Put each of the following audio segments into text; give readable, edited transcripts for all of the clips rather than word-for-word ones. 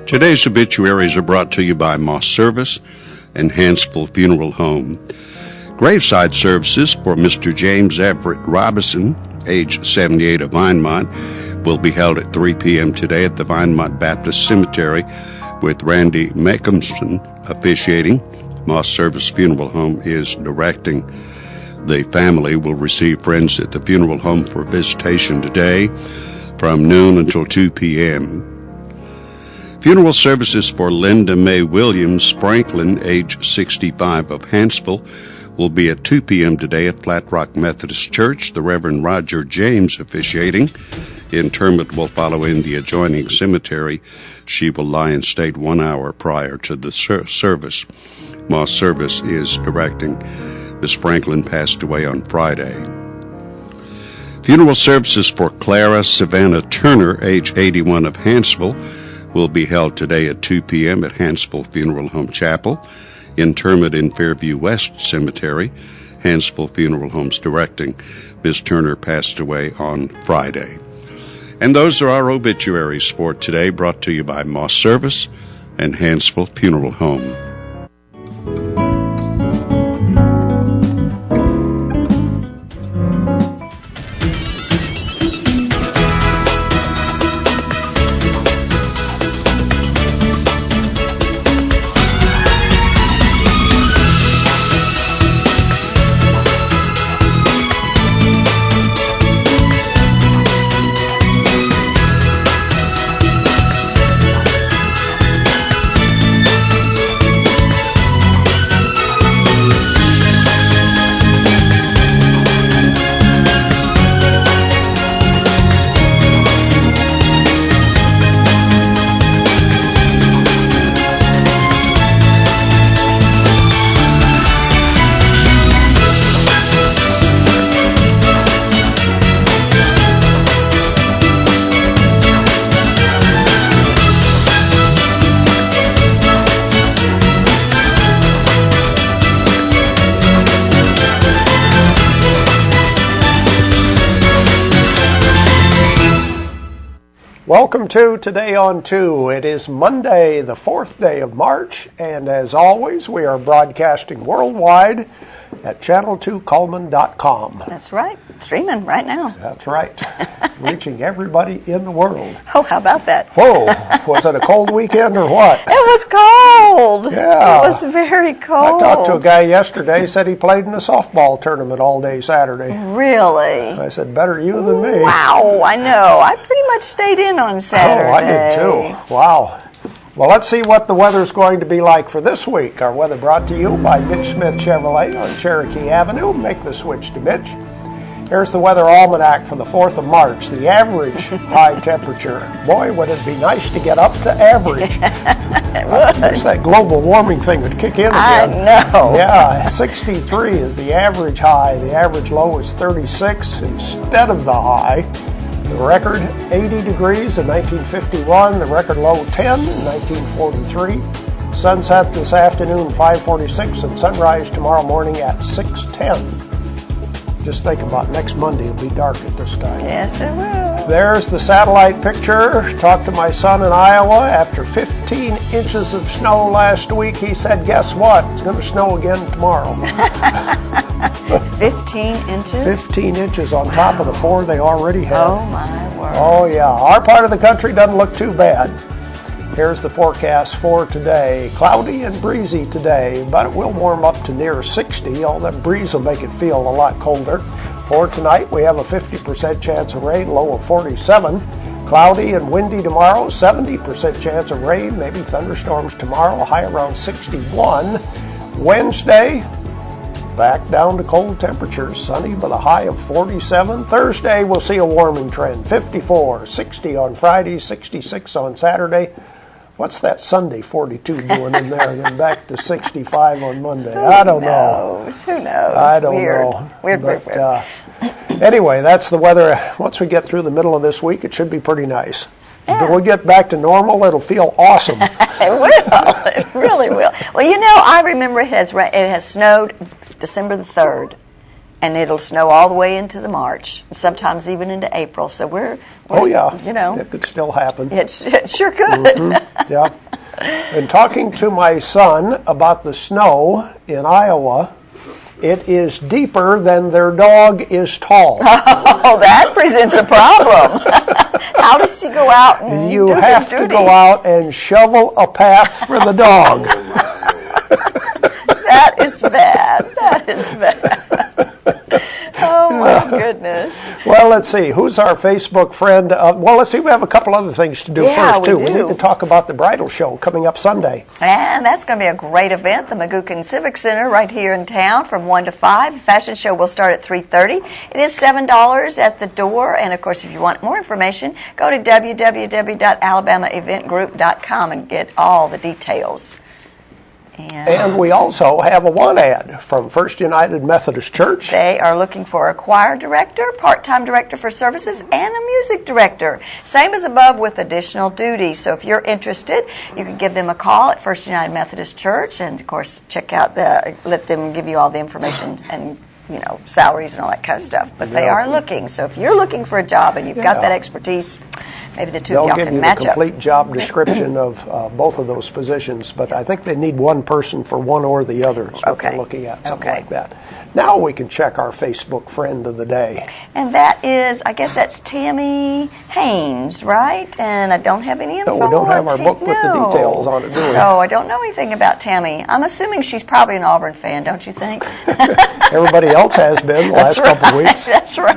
Today's obituaries are brought to you by Moss Service and Hansville Funeral Home. Graveside services for Mr. James Everett Robinson, age 78 of Vinemont, will be held at 3 p.m. today at the Vinemont Baptist Cemetery with Randy Meckhamson officiating. Moss Service Funeral Home is directing. The family will receive friends at the funeral home for visitation today from noon until 2 p.m. Funeral services for Linda Mae Williams Franklin, age 65 of Hansville, will be at 2 p.m. today at Flat Rock Methodist Church. The Reverend Roger James officiating. Interment will follow in the adjoining cemetery. She will lie in state 1 hour prior to the service. Moss Service is directing. Miss Franklin passed away on Friday. Funeral services for Clara Savannah Turner, age 81 of Hansville, will be held today at 2 p.m. at Hansville Funeral Home Chapel. Interment in Fairview West Cemetery. Hansville Funeral Home's directing. Ms. Turner passed away on Friday. And those are our obituaries for today, brought to you by Moss Service and Hansville Funeral Home. Welcome to Today on 2. It is Monday, the 4th day of March, and as always, we are broadcasting worldwide at channel2coleman.com. That's right. Streaming right now. That's right. Reaching everybody in the world. Oh, how about that? Whoa. Was it a cold weekend or what? It was cold. Yeah. It was very cold. I talked to a guy yesterday, said he played in a softball tournament all day Saturday. Really? I said, better you than me. Wow, I know. I pretty much stayed in on Saturday. Oh, I did too. Wow. Well, let's see what the weather's going to be like for this week. Our weather brought to you by Mitch Smith Chevrolet on Cherokee Avenue. Make the switch to Mitch. Here's the weather almanac for the 4th of March. The average high temperature. Boy, would it be nice to get up to average. I wish that global warming thing would kick in again. I know. Yeah, 63 is the average high. The average low is 36 instead of the high. The record 80 degrees in 1951. The record low 10 in 1943. Sunset this afternoon 5:46 and sunrise tomorrow morning at 6:10. Just think about next Monday, it'll be dark at this time. Yes, it will. There's the satellite picture. Talked to my son in Iowa. After 15 inches of snow last week, he said, guess what? It's going to snow again tomorrow. 15 inches? 15 inches on top of the 4 they already have. Oh, my word. Oh, yeah. Our part of the country doesn't look too bad. Here's the forecast for today. Cloudy and breezy today, but it will warm up to near 60. All that breeze will make it feel a lot colder. For tonight, we have a 50% chance of rain, low of 47. Cloudy and windy tomorrow, 70% chance of rain, maybe thunderstorms tomorrow, high around 61. Wednesday, back down to cold temperatures, sunny with a high of 47. Thursday, we'll see a warming trend, 54, 60 on Friday, 66 on Saturday. What's that Sunday 42 doing in there? Then back to 65 on Monday. I don't know. Who knows? I don't know. Weird. Anyway, that's the weather. Once we get through the middle of this week, it should be pretty nice. Yeah. When we get back to normal, it'll feel awesome. It will. It really will. Well, you know, I remember it has snowed December the 3rd. And it'll snow all the way into the March, sometimes even into April. So we're Oh, yeah. you know. It could still happen. It sure could. Mm-hmm. Yeah. And talking to my son about the snow in Iowa, it is deeper than their dog is tall. Oh, that presents a problem. How does he go out and You do his have to duty? go out and shovel a path for the dog. That is bad. That is bad. Oh, my goodness. Well, let's see. Who's our Facebook friend? Well, let's see. We have a couple other things to do Yeah, first, too. we We do. need to talk about the bridal show coming up Sunday. And that's going to be a great event, the Magookan Civic Center right here in town from 1 to 5. The fashion show will start at 3:30. It is $7 at the door. And, of course, if you want more information, go to www.alabamaeventgroup.com and get all the details. And we also have a want ad from First United Methodist Church. They are looking for a choir director, part-time director for services, and a music director. Same as above with additional duties. So if you're interested, you can give them a call at First United Methodist Church and, of course, check out let them give you all the information and, you know, salaries and all that kind of stuff. But they are looking. So if you're looking for a job and you've got that expertise, maybe the two of They'll y'all give can you the match up. complete job description of both of those positions, but I think they need one person for one or the other is what they're looking at, something like that. Now we can check our Facebook friend of the day. And that is, I guess that's Tammy Haynes, right? And I don't have any info. No, we don't have our on book with the no. details on it, do we? So I don't know anything about Tammy. I'm assuming she's probably an Auburn fan, don't you think? Everybody else has been the last couple of weeks. That's right.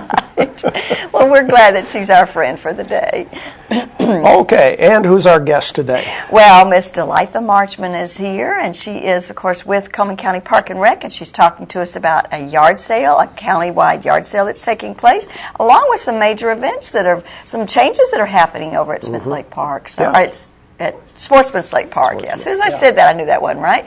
Well, we're glad that she's our friend for the day. Okay, and who's our guest today? Well, Miss Delitha Marchman is here, and she is, of course, with Coleman County Park and Rec, and she's talking to us about a yard sale, a county-wide yard sale that's taking place, along with some major events some changes that are happening over at Smith Lake Park. So it's at Sportsman's Lake Park, As soon as I said that, I knew that wasn't right.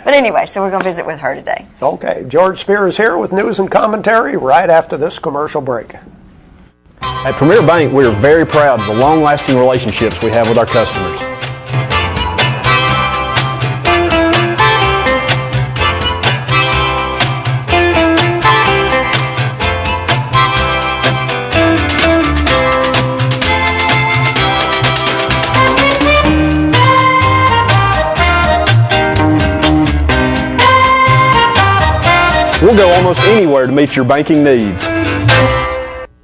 But anyway, so we're going to visit with her today. Okay, George Spear is here with news and commentary right after this commercial break. At Premier Bank, we are very proud of the long-lasting relationships we have with our customers. We'll go almost anywhere to meet your banking needs.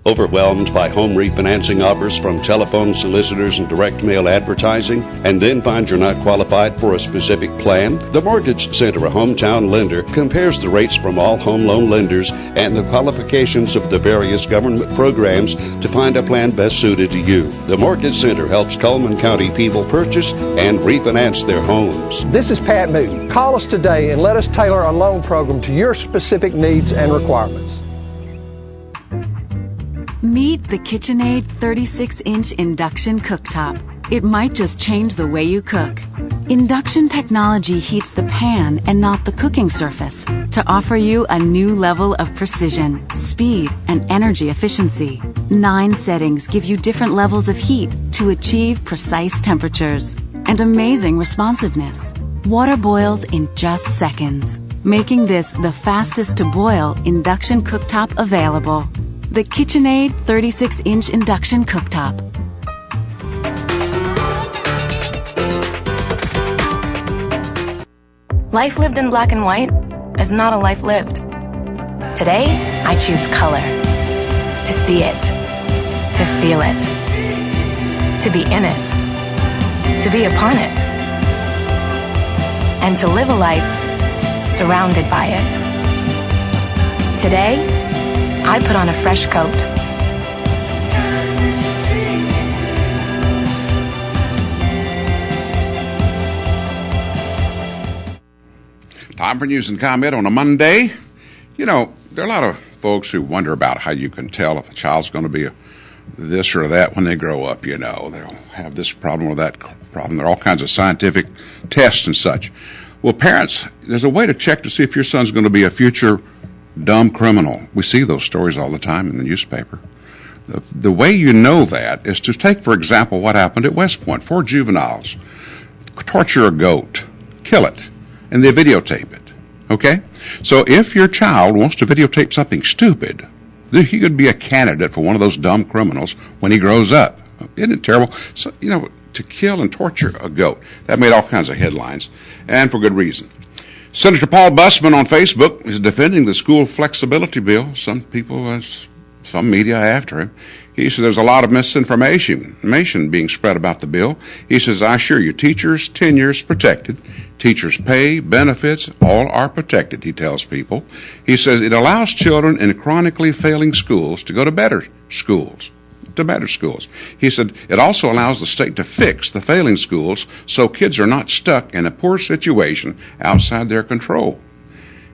Overwhelmed by home refinancing offers from telephone solicitors and direct mail advertising, and then find you're not qualified for a specific plan? The Mortgage Center, a hometown lender, compares the rates from all home loan lenders and the qualifications of the various government programs to find a plan best suited to you. The Mortgage Center helps Coleman County people purchase and refinance their homes. This is Pat Newton. Call us today and let us tailor a loan program to your specific needs and requirements. Meet the KitchenAid 36-inch induction cooktop. It might just change the way you cook. Induction technology heats the pan and not the cooking surface to offer you a new level of precision, speed, and energy efficiency. 9 settings give you different levels of heat to achieve precise temperatures and amazing responsiveness. Water boils in just seconds, making this the fastest to boil induction cooktop available. The KitchenAid 36-inch induction cooktop. Life lived in black and white is not a life lived. Today, I choose color. To see it. To feel it. To be in it. To be upon it. And to live a life surrounded by it. Today, I put on a fresh coat. Time for news and comment on a Monday. You know, there are a lot of folks who wonder about how you can tell if a child's going to be this or that when they grow up. You know, they'll have this problem or that problem. There are all kinds of scientific tests and such. Well, parents, there's a way to check to see if your son's going to be a future dumb criminal. We see those stories all the time in the newspaper. The way you know that is to take, for example, what happened at West Point. 4 juveniles torture a goat, kill it, and they videotape it. Okay? So if your child wants to videotape something stupid, he could be a candidate for one of those dumb criminals when he grows up. Isn't it terrible? So, to kill and torture a goat. That made all kinds of headlines, and for good reason. Senator Paul Bussman on Facebook is defending the school flexibility bill. Some people, some media after him. He says there's a lot of misinformation being spread about the bill. He says, I assure you, teachers' tenure is protected. Teachers' pay, benefits, all are protected, he tells people. He says it allows children in chronically failing schools to go to better schools. He said it also allows the state to fix the failing schools so kids are not stuck in a poor situation outside their control.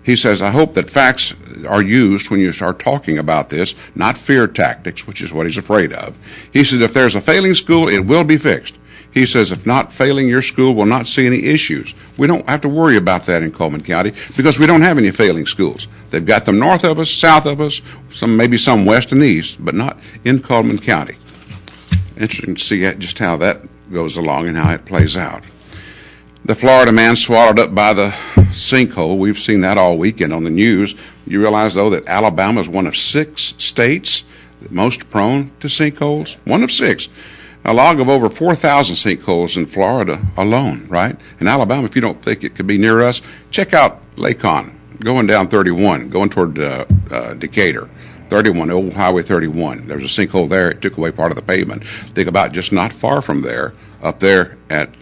He says, I hope that facts are used when you start talking about this, not fear tactics, which is what he's afraid of. He says if there's a failing school, it will be fixed. He says if not failing, your school will not see any issues. We don't have to worry about that in Coleman County because we don't have any failing schools. They've got them north of us, south of us, maybe some west and east, but not in Coleman County. Interesting to see just how that goes along and how it plays out. The Florida man swallowed up by the sinkhole. We've seen that all weekend on the news. You realize, though, that Alabama is one of 6 states most prone to sinkholes? One of 6. A log of over 4,000 sinkholes in Florida alone, right? In Alabama, if you don't think it could be near us, check out Lacon, going down 31, going toward Decatur. 31, old Highway 31. There was a sinkhole there. It took away part of the pavement. Think about just not far from there, up there at,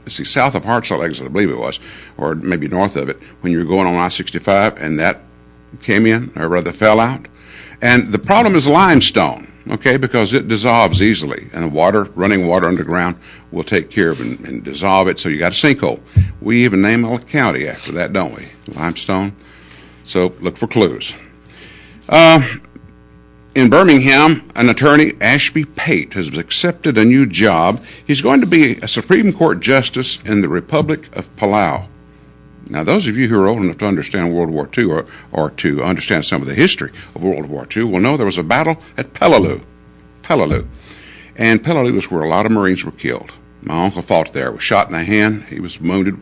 south of Hartselle Exit, I believe it was, or maybe north of it, when you were going on I-65, and that came in, or rather fell out. And the problem is limestone, okay, because it dissolves easily, and the running water underground will take care of and dissolve it, so you got a sinkhole. We even name a county after that, don't we? Limestone. So look for clues. In Birmingham, an attorney, Ashby Pate, has accepted a new job. He's going to be a Supreme Court Justice in the Republic of Palau. Now, those of you who are old enough to understand World War II or to understand some of the history of World War II will know there was a battle at Peleliu. And Peleliu was where a lot of Marines were killed. My uncle fought there, was shot in the hand. He was wounded.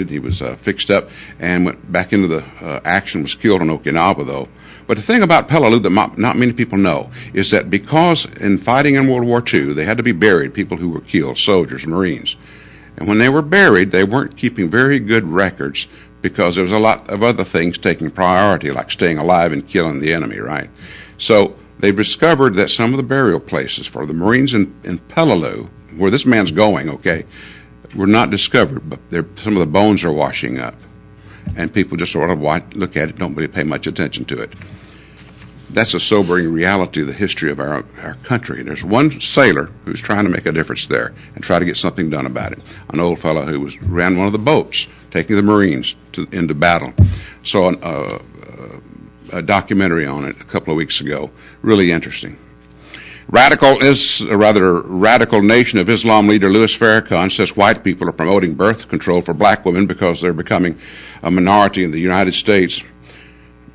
He was fixed up and went back into the action, was killed in Okinawa, though. But the thing about Peleliu that not many people know is that because in fighting in World War II, they had to be buried, people who were killed, soldiers, Marines. And when they were buried, they weren't keeping very good records because there was a lot of other things taking priority, like staying alive and killing the enemy, right? So they discovered that some of the burial places for the Marines in Peleliu, where this man's going, okay, were not discovered, but some of the bones are washing up. And people just sort of look at it, don't really pay much attention to it. That's a sobering reality of the history of our country. There's one sailor who's trying to make a difference there and try to get something done about it. An old fellow who ran one of the boats, taking the Marines into battle. Saw a documentary on it a couple of weeks ago. Really interesting. Radical Nation of Islam leader Louis Farrakhan says white people are promoting birth control for black women because they're becoming a minority in the United States.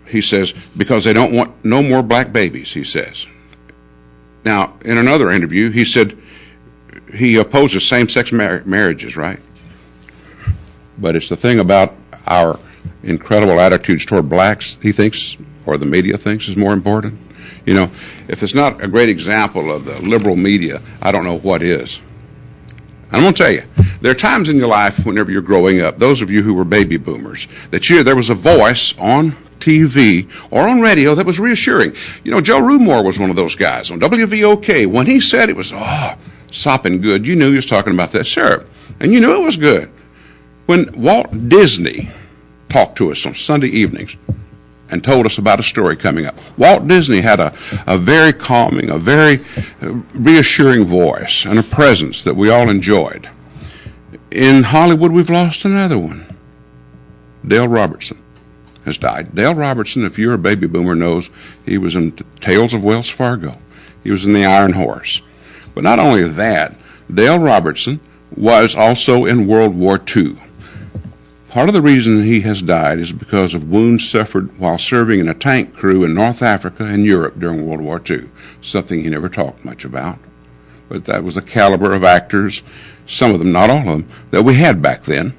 He says, because they don't want no more black babies, he says. Now, in another interview, he said he opposes same-sex marriages, right? But it's the thing about our incredible attitudes toward blacks, he thinks, or the media thinks, is more important. You know, if it's not a great example of the liberal media, I don't know what is. I'm going to tell you, there are times in your life whenever you're growing up, those of you who were baby boomers, that there was a voice on TV or on radio that was reassuring. You know, Joe Rumore was one of those guys on WVOK. When he said it was, sopping good, you knew he was talking about that syrup. And you knew it was good. When Walt Disney talked to us on Sunday evenings and told us about a story coming up, Walt Disney had a very calming, a very reassuring voice and a presence that we all enjoyed. In Hollywood, we've lost another one. Dale Robertson has died. Dale Robertson, if you're a baby boomer, knows he was in Tales of Wells Fargo. He was in The Iron Horse. But not only that, Dale Robertson was also in World War II. Part of the reason he has died is because of wounds suffered while serving in a tank crew in North Africa and Europe during World War II, something he never talked much about. But that was the caliber of actors, some of them, not all of them, that we had back then.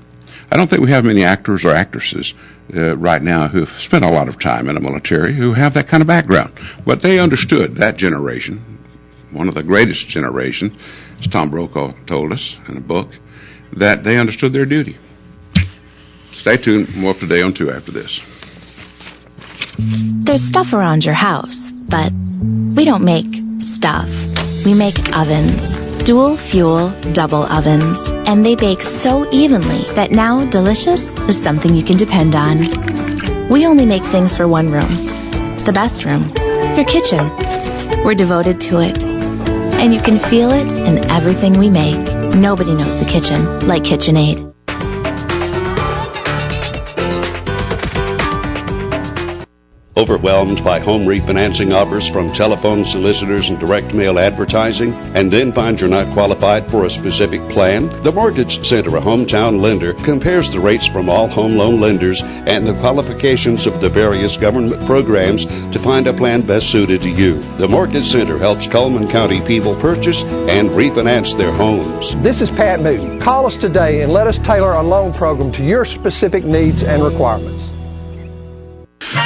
I don't think we have many actors or actresses right now who've spent a lot of time in the military who have that kind of background. But they understood, that generation, one of the greatest generations, as Tom Brokaw told us in a book, that they understood their duty. Stay tuned. More today on 2 after this. There's stuff around your house, but we don't make stuff. We make ovens. Dual fuel, double ovens. And they bake so evenly that now delicious is something you can depend on. We only make things for one room. The best room. Your kitchen. We're devoted to it. And you can feel it in everything we make. Nobody knows the kitchen like KitchenAid. Overwhelmed by home refinancing offers from telephone solicitors and direct mail advertising, and then find you're not qualified for a specific plan? The Mortgage Center, a hometown lender, compares the rates from all home loan lenders and the qualifications of the various government programs to find a plan best suited to you. The Mortgage Center helps Coleman County people purchase and refinance their homes. This is Pat Newton. Call us today and let us tailor a loan program to your specific needs and requirements.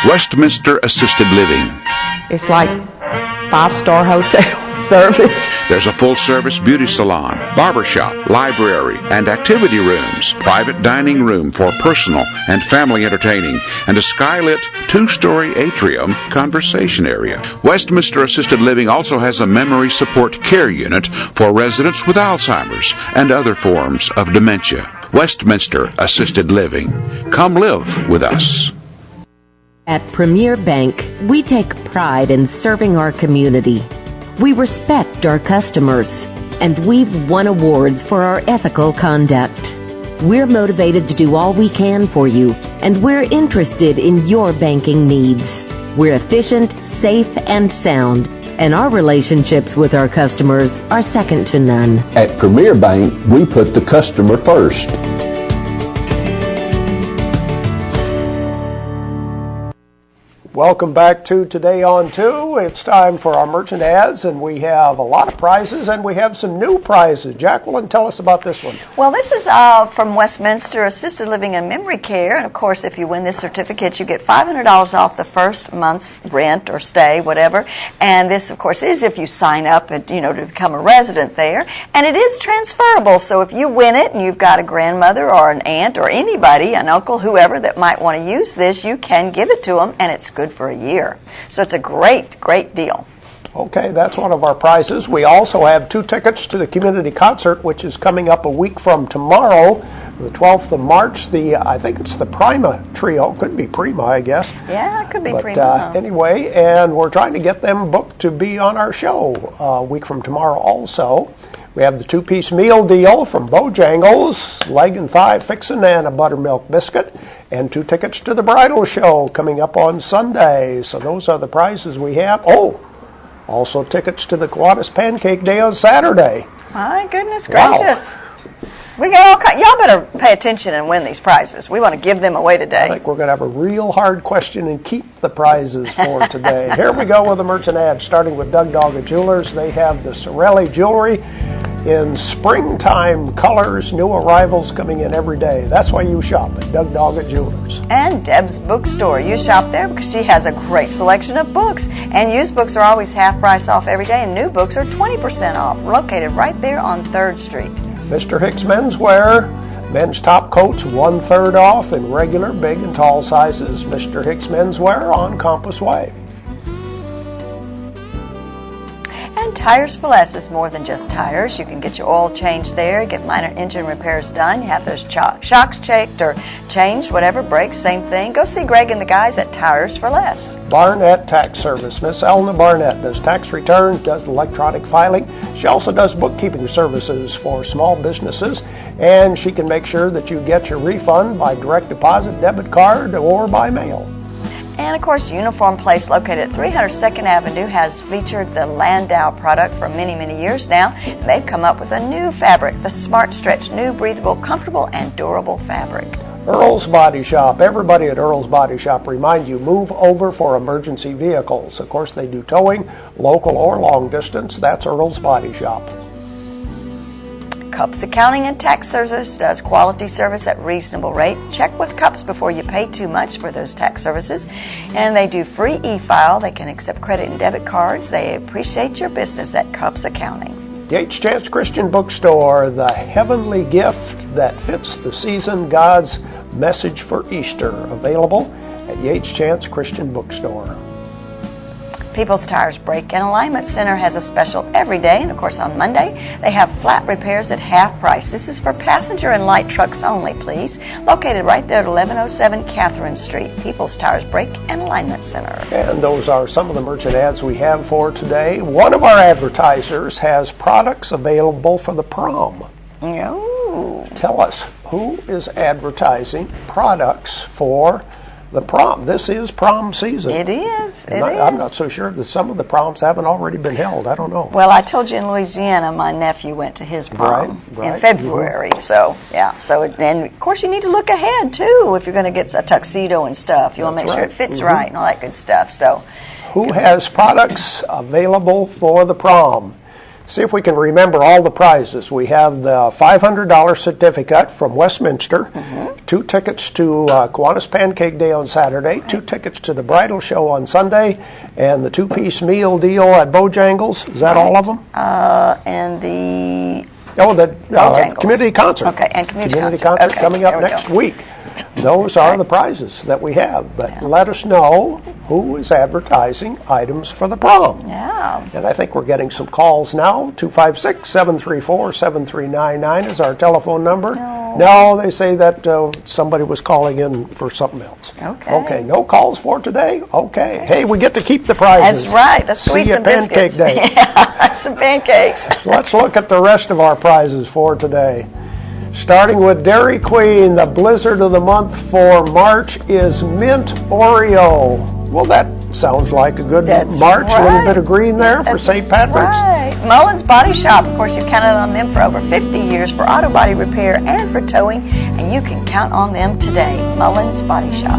Westminster Assisted Living. It's like 5-star hotel service. There's a full-service beauty salon, barbershop, library, and activity rooms, private dining room for personal and family entertaining, and a skylit 2-story atrium conversation area. Westminster Assisted Living also has a memory support care unit for residents with Alzheimer's and other forms of dementia. Westminster Assisted Living. Come live with us. At Premier Bank, we take pride in serving our community. We respect our customers, and we've won awards for our ethical conduct. We're motivated to do all we can for you, and we're interested in your banking needs. We're efficient, safe, and sound, and our relationships with our customers are second to none. At Premier Bank, we put the customer first. Welcome back to Today on 2. It's time for our merchant ads, and we have a lot of prizes, and we have some new prizes. Jacqueline, tell us about this one. Well, this is from Westminster Assisted Living and Memory Care, and of course, if you win this certificate, you get $500 off the first month's rent or stay, whatever. And this, of course, is if you sign up, to become a resident there, and it is transferable. So if you win it, and you've got a grandmother or an aunt or anybody, an uncle, whoever that might want to use this, you can give it to them, and it's good for a year. So it's a great deal. Okay, that's one of our prizes. We also have 2 tickets to the community concert, which is coming up a week from tomorrow, the 12th of March. I think it's the Prima Trio. Could be Prima, I guess. Yeah, it could be Prima. But anyway, and we're trying to get them booked to be on our show a week from tomorrow also. We have the 2-piece meal deal from Bojangles, leg and thigh fixin' and a buttermilk biscuit, and 2 tickets to the bridal show coming up on Sunday. So those are the prizes we have. Oh, also tickets to the Kiwanis Pancake Day on Saturday. My goodness gracious. Wow. We got all y'all better pay attention and win these prizes. We want to give them away today. I think we're going to have a real hard question and keep the prizes for today. Here we go with the merchant ad, starting with Doug Doggett Jewelers. They have the Sorelli jewelry in springtime colors, new arrivals coming in every day. That's why you shop at Doug Doggett Jewelers. And Deb's Bookstore. You shop there because she has a great selection of books. And used books are always half price off every day, and new books are 20% off. Located right there on 3rd Street. Mr. Hicks Menswear. Men's top coats 1/3 off in regular, big, and tall sizes. Mr. Hicks Menswear on Compass Way. And Tires for Less is more than just tires. You can get your oil changed there, get minor engine repairs done. You have those shocks checked or changed, whatever, brakes, same thing. Go see Greg and the guys at Tires for Less. Barnett Tax Service. Miss Elna Barnett does tax returns, does electronic filing. She also does bookkeeping services for small businesses, and she can make sure that you get your refund by direct deposit, debit card, or by mail. And of course, Uniform Place, located at 300 2nd Avenue, has featured the Landau product for many, many years now. And they've come up with a new fabric, the Smart Stretch, new breathable, comfortable, and durable fabric. Earl's Body Shop. Everybody at Earl's Body Shop remind you, move over for emergency vehicles. Of course, they do towing, local or long distance. That's Earl's Body Shop. Cups Accounting and Tax Service does quality service at reasonable rate. Check with Cups before you pay too much for those tax services. And they do free e-file. They can accept credit and debit cards. They appreciate your business at Cups Accounting. Yates Chance Christian Bookstore, the heavenly gift that fits the season, God's message for Easter, available at Yates Chance Christian Bookstore. People's Tires Brake and Alignment Center has a special every day, and of course on Monday they have flat repairs at half price. This is for passenger and light trucks only, please. Located right there at 1107 Catherine Street. People's Tires Brake and Alignment Center. And those are some of the merchant ads we have for today. One of our advertisers has products available for the prom. Oh. Tell us, who is advertising products for the prom? This is prom season. It is. I'm not so sure that some of the proms haven't already been held. I don't know. Well, I told you in Louisiana, my nephew went to his prom in February. Mm-hmm. So, yeah. So, and of course, you need to look ahead, too, if you're going to get a tuxedo and stuff. You want to make sure it fits right and all that good stuff. So, who has products available for the prom? See if we can remember all the prizes. We have the $500 certificate from Westminster, 2 tickets to Kiwanis Pancake Day on Saturday, 2 tickets to the bridal show on Sunday, and the 2-piece meal deal at Bojangles. Is that all of them? And the community concert. Okay, and community concert coming up next week. Those are the prizes that we have. But let us know who is advertising items for the prom. Yeah. And I think we're getting some calls now. 256-734-7399 is our telephone number. No, they say that somebody was calling in for something else. Okay, no calls for today? Okay. Hey, we get to keep the prizes. That's right. That's sweets and biscuits. See you at Pancake Day. Yeah, some pancakes. Let's look at the rest of our prizes for today. Starting with Dairy Queen, the blizzard of the month for March is Mint Oreo. Well, that sounds like a good March. A little bit of green there for St. Patrick's. Right. Mullins Body Shop, of course, you've counted on them for over 50 years for auto body repair and for towing, and you can count on them today. Mullins Body Shop.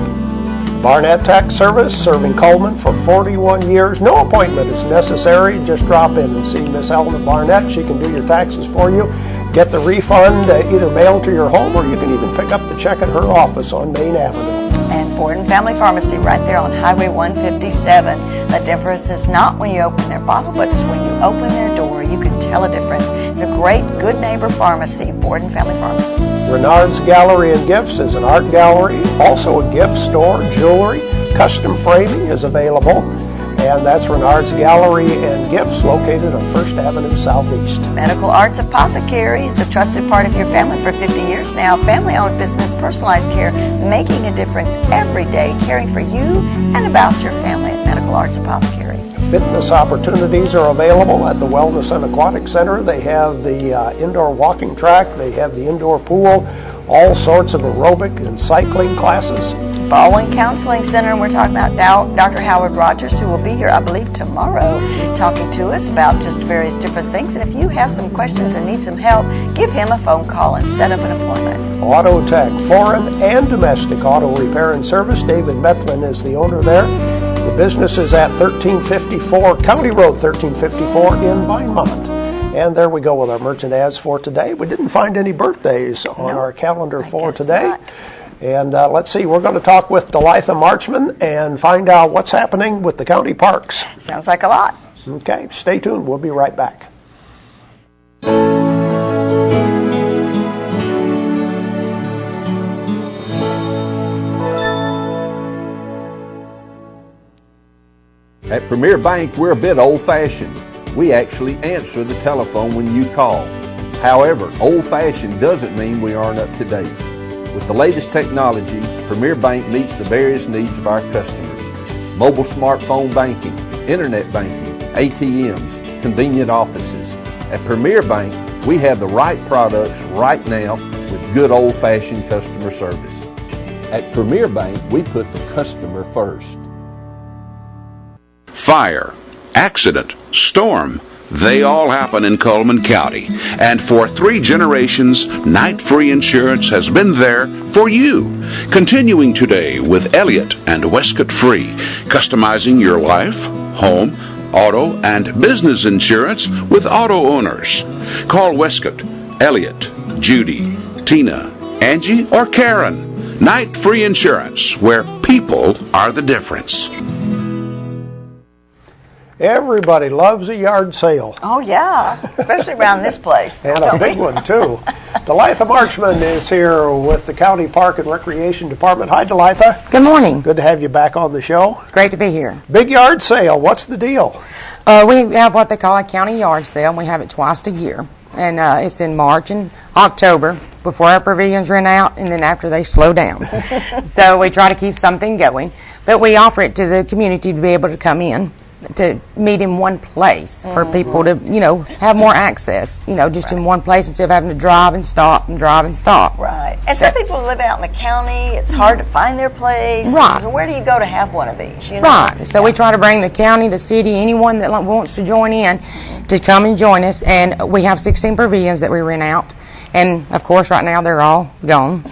Barnett Tax Service, serving Coleman for 41 years. No appointment is necessary. Just drop in and see Miss Elna Barnett. She can do your taxes for you. Get the refund either mailed to your home, or you can even pick up the check at her office on Main Avenue. And Borden Family Pharmacy right there on Highway 157. The difference is not when you open their bottle, but it's when you open their door. You can tell a difference. It's a great, good neighbor pharmacy, Borden Family Pharmacy. Renard's Gallery and Gifts is an art gallery, also a gift store, jewelry, custom framing is available. And that's Renard's Gallery and Gifts, located on 1st Avenue Southeast. Medical Arts Apothecary. It's a trusted part of your family for 50 years now. Family-owned business, personalized care, making a difference every day, caring for you and about your family at Medical Arts Apothecary. Fitness opportunities are available at the Wellness and Aquatic Center. They have the indoor walking track. They have the indoor pool, all sorts of aerobic and cycling classes. Baldwin Counseling Center, and we're talking about Dr. Howard Rogers, who will be here, I believe, tomorrow, talking to us about just various different things. And if you have some questions and need some help, give him a phone call and set up an appointment. Auto Tech, foreign and domestic auto repair and service. David Methvin is the owner there. The business is at 1354 County Road 1354 in Vinemont. And there we go with our merchant ads for today. We didn't find any birthdays on our calendar for today. Not. And let's see, we're going to talk with Delitha Marchman and find out what's happening with the county parks. Sounds like a lot. Okay, stay tuned. We'll be right back. At Premier Bank, we're a bit old-fashioned. We actually answer the telephone when you call. However, old-fashioned doesn't mean we aren't up to date. With the latest technology, Premier Bank meets the various needs of our customers. Mobile smartphone banking, internet banking, ATMs, convenient offices. At Premier Bank, we have the right products right now with good old-fashioned customer service. At Premier Bank, we put the customer first. Fire, accident, storm, they all happen in Coleman County. And for 3 generations, Night Free Insurance has been there for you. Continuing today with Elliott and Westcott Free, customizing your life, home, auto, and business insurance with auto owners. Call Westcott Elliot, Judy, Tina, Angie, or Karen. Night Free Insurance, where people are the difference. Everybody loves a yard sale. Oh, yeah, especially around this place. And a big one, too. Delatha Marchman is here with the County Park and Recreation Department. Hi, Delatha. Good morning. Good to have you back on the show. Great to be here. Big yard sale. What's the deal? We have what they call a county yard sale, and we have it twice a year. And it's in March and October before our pavilions rent out, and then after they slow down. So we try to keep something going. But we offer it to the community to be able to come in, to meet in one place for people to, have more access, just in one place instead of having to drive and stop and drive and stop. Right. And some people live out in the county. It's hard to find their place. Right. So where do you go to have one of these? Right. So we try to bring the county, the city, anyone that wants to join in to come and join us. And we have 16 pavilions that we rent out. And, of course, right now they're all gone.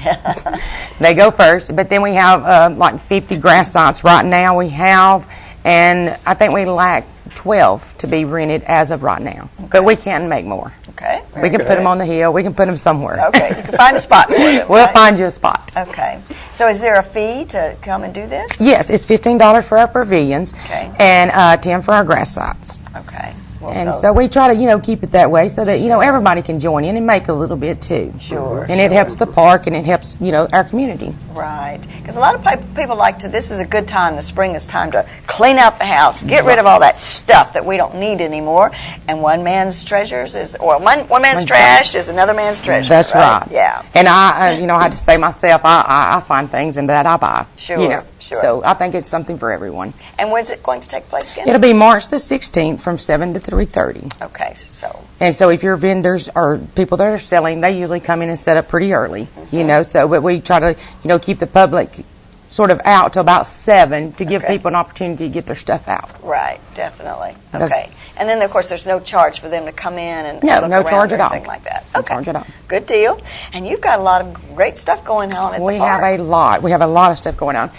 They go first. But then we have like 50 grass sites right now we have. And I think we lack 12 to be rented as of right now. Okay. But we can make more. Okay. We can put them on the hill. We can put them somewhere. Okay. You can find a spot for them. We'll find you a spot. Okay. So is there a fee to come and do this? Yes, it's $15 for our pavilions. Okay. And $10 for our grass sites. Okay. Well, And so we try to, keep it that way so that, everybody can join in and make a little bit too. Sure. And it helps the park and it helps, our community. Right. Because a lot of people this is a good time, the spring is time to clean out the house, get rid of all that stuff that we don't need anymore. And one man's treasures one man's trash is another man's treasure. That's right. Yeah. And I had to say myself, I find things and that I buy. Sure. Sure. So I think it's something for everyone. And when's it going to take place again? It'll be March the 16th from 7 to 3:30. Okay, so. And so if your vendors or people that are selling, they usually come in and set up pretty early, but we try to, keep the public sort of out till about 7 to give people an opportunity to get their stuff out. Right, definitely. Okay. And then, of course, there's no charge for them to come in and no look charge around at all. Anything like that. No Okay. charge at all. Good deal. And you've got a lot of great stuff going on at the park. We have a lot. We have a lot of stuff going on.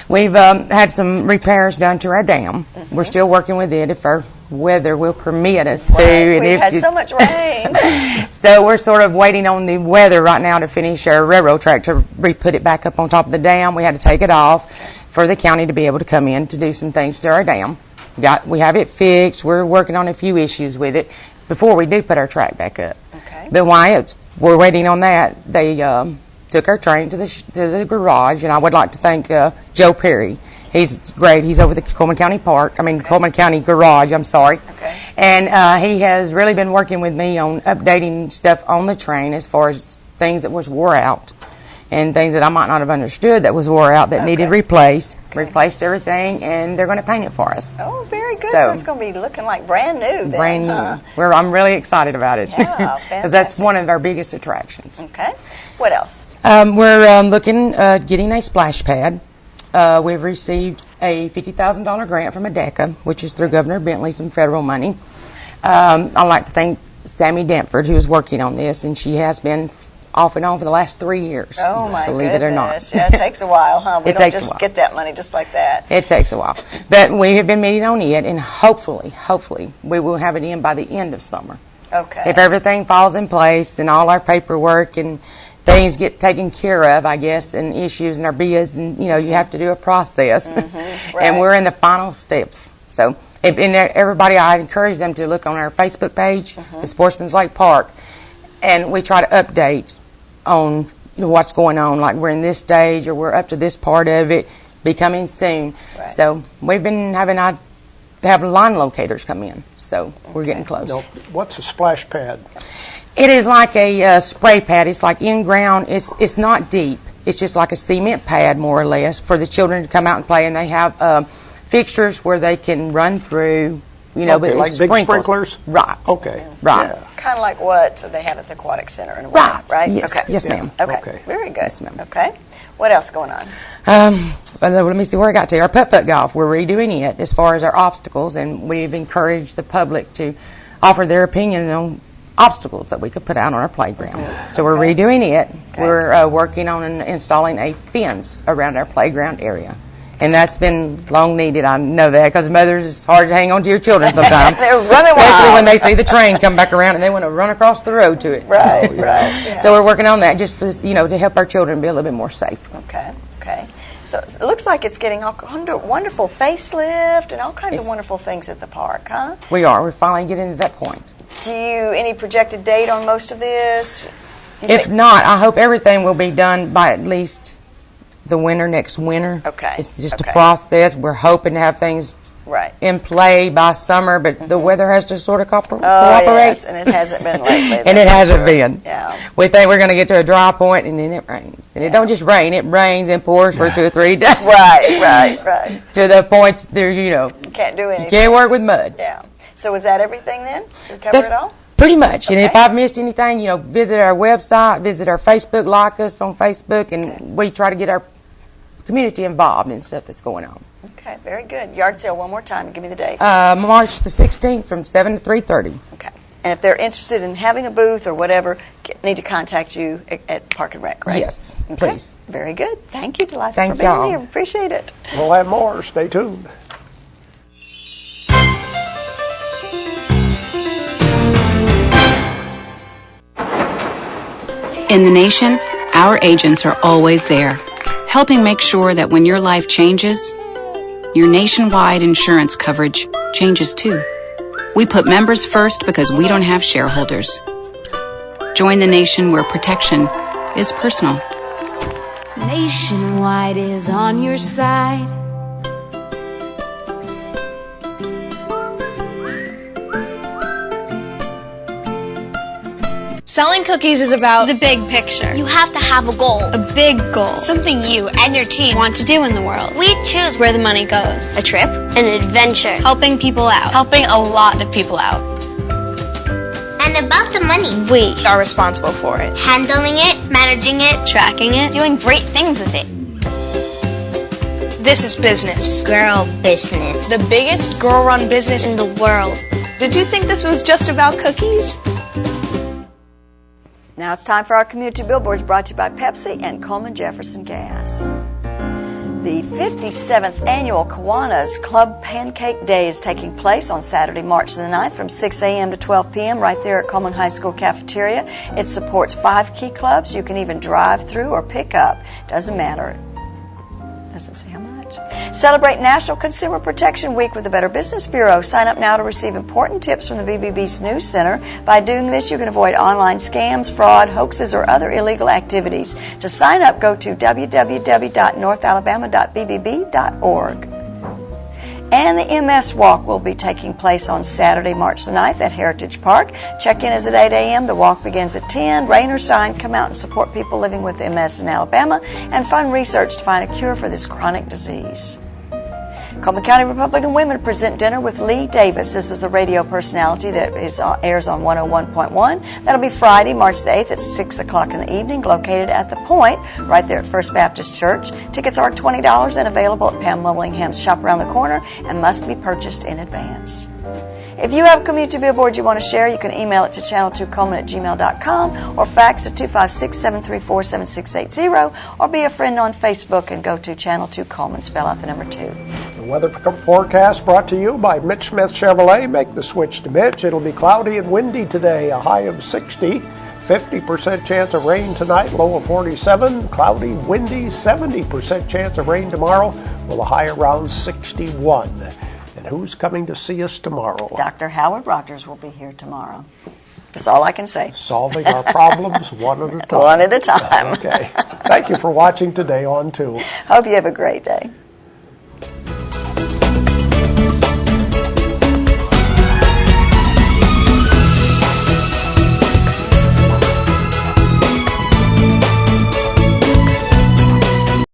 We've had some repairs done to our dam. We're still working with it if our weather will permit us to. Right. We've had so much rain. So we're sort of waiting on the weather right now to finish our railroad track to re-put it back up on top of the dam. We had to take it off for the county to be able to come in to do some things to our dam. We have it fixed. We're working on a few issues with it before we do put our track back up. Okay. But while we're waiting on that, they took our train to the garage, and I would like to thank Joe Perry. He's great. He's over the Coleman County Coleman County Garage, I'm sorry. Okay. And he has really been working with me on updating stuff on the train as far as things that was wore out and things that I might not have understood that was wore out that needed replaced. Replaced everything, and they're going to paint it for us. Oh, very good. So it's going to be looking like brand new then. Brand new. I'm really excited about it. Yeah, fantastic. Because that's one of our biggest attractions. Okay. What else? We're looking at getting a splash pad. We've received a $50,000 grant from ADECA, which is through Governor Bentley, some federal money. I'd like to thank Sammy Dentford, who is working on this, and she has been off and on for the last 3 years. Oh, my believe goodness. it or not. Yeah, it takes a while, huh? We don't takes a just while. get that money just like that. It takes a while. But we have been meeting on it, and hopefully, we will have it in by the end of summer. Okay. If everything falls in place, then all our paperwork and things get taken care of, I guess, and issues and our bids, and, you have to do a process. Right. And we're in the final steps. So, everybody, I encourage them to look on our Facebook page, the Sportsman's Lake Park, and we try to update on what's going on, like we're in this stage or we're up to this part of it, be coming soon. Right. So we've been having to have line locators come in, so we're getting close. Now, what's a splash pad? It is like a spray pad. It's like in ground. It's not deep. It's just like a cement pad, more or less, for the children to come out and play, and they have fixtures where they can run through, but like big sprinklers? Right. Okay. Right. Yeah. Kind of like what they have at the Aquatic Center in a way, Right. right? Yes. Okay. Yes, ma'am. Okay. Very good. Yes, ma'am. Okay. What else going on? Let me see where I got to. Our putt-putt golf, we're redoing it as far as our obstacles, and we've encouraged the public to offer their opinion on obstacles that we could put out on our playground. So we're redoing it. We're working on installing a fence around our playground area. And that's been long needed. I know that because mothers, it's hard to hang on to your children sometimes. They're running Especially wild. when they see the train come back around and they want to run across the road to it. Right, right. Yeah. So we're working on that just for, to help our children be a little bit more safe. Okay. So it looks like it's getting all wonderful facelift and all kinds of wonderful things at the park, huh? We are. We're finally getting to that point. Any projected date on most of this? If not, I hope everything will be done by at least the next winter. Okay. It's just a process. We're hoping to have things in play by summer, but the weather has to sort of cooperate. Yes, and it hasn't been lately. And it hasn't been. Yeah. We think we're going to get to a dry point, and then it rains. And it don't just rain; it rains and pours for 2 or 3 days. Right. To the point there, you can't do anything. You can't work with mud. Yeah. So is that everything then? Did we cover it all? Pretty much. And if I've missed anything, visit our website, visit our Facebook, like us on Facebook, and we try to get our community involved in stuff that's going on. Okay, very good. Yard sale one more time. Give me the date. March the 16th from 7 to 3:30. Okay. And if they're interested in having a booth or whatever, need to contact you at Park and Rec, right? Yes, okay. Please. Very good. Thank you, Delilah, Thank for being y'all. here. Appreciate it. We'll have more. Stay tuned. In the nation, our agents are always there, helping make sure that when your life changes, your nationwide insurance coverage changes too. We put members first because we don't have shareholders. Join the nation where protection is personal. Nationwide is on your side. Selling cookies is about the big picture. You have to have a goal. A big goal. Something you and your team want to do in the world. We choose where the money goes. A trip. An adventure. Helping people out. Helping a lot of people out. And about the money. We are responsible for it. Handling it, managing it, tracking it, doing great things with it. This is business. Girl business. The biggest girl-run business in the world. Did you think this was just about cookies? Now it's time for our community billboards brought to you by Pepsi and Coleman Jefferson Gas. The 57th annual Kiwanis Club Pancake Day is taking place on Saturday, March the 9th from 6 a.m. to 12 p.m. right there at Coleman High School cafeteria. It supports 5 key clubs. You can even drive through or pick up. Doesn't matter. Doesn't say how much. Celebrate National Consumer Protection Week with the Better Business Bureau. Sign up now to receive important tips from the BBB's News Center. By doing this, you can avoid online scams, fraud, hoaxes, or other illegal activities. To sign up, go to www.northalabama.bbb.org. And the MS Walk will be taking place on Saturday, March the 9th at Heritage Park. Check-in is at 8 a.m. The walk begins at 10. Rain or shine, come out and support people living with MS in Alabama and fund research to find a cure for this chronic disease. Coleman County Republican Women present dinner with Lee Davis. This is a radio personality that airs on 101.1. That'll be Friday, March the 8th at 6 o'clock in the evening, located at The Point, right there at First Baptist Church. Tickets are $20 and available at Pam Mullingham's shop around the corner and must be purchased in advance. If you have a community billboard you want to share, you can email it to channel2coleman@gmail.com or fax at 256-734-7680 or be a friend on Facebook and go to Channel 2 Coleman, spell out the number 2. The weather forecast brought to you by Mitch Smith Chevrolet. Make the switch to Mitch. It'll be cloudy and windy today, a high of 60. 50% chance of rain tonight, low of 47. Cloudy, windy, 70% chance of rain tomorrow, with a high around 61. And who's coming to see us tomorrow? Dr. Howard Rogers will be here tomorrow. That's all I can say. Solving our problems one at a time. One at a time. Okay. Thank you for watching today on 2. Hope you have a great day.